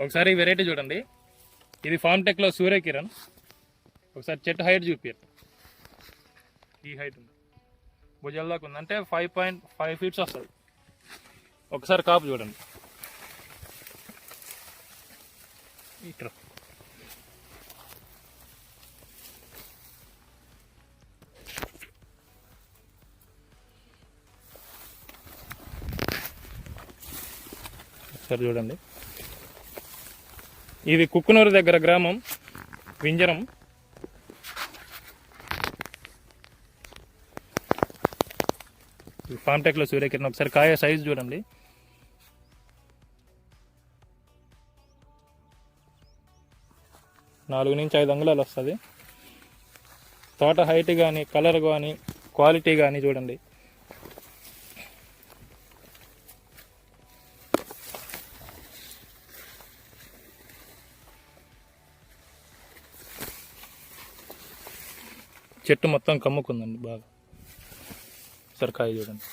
ఒకసారి ఈ వెరైటీ చూడండి. ఇది ఫార్మ్ టెక్లో సూర్యకిరణ్. ఒకసారి చెట్టు హైట్ చూపారు. ఈ హైట్ ఉంది, భుజాల దాకా ఉంది, అంటే 5.5 ఫీట్స్ వస్తుంది. ఒకసారి కాపు చూడండి. ఇట్రా ఒకసారి చూడండి. ఇది కుక్కునూరు దగ్గర గ్రామం వింజరం. ఫార్మ్ టెక్లో సూర్యకిరణ్. ఒకసారి కాయ సైజు చూడండి. నాలుగు నుంచి 5 అంగుళాలు వస్తుంది. తోట హైట్ కానీ, కలర్ కానీ, క్వాలిటీ కానీ చూడండి. చెట్టు మొత్తం కమ్ముకుందండి బాగా. సరే కాయ చూడండి.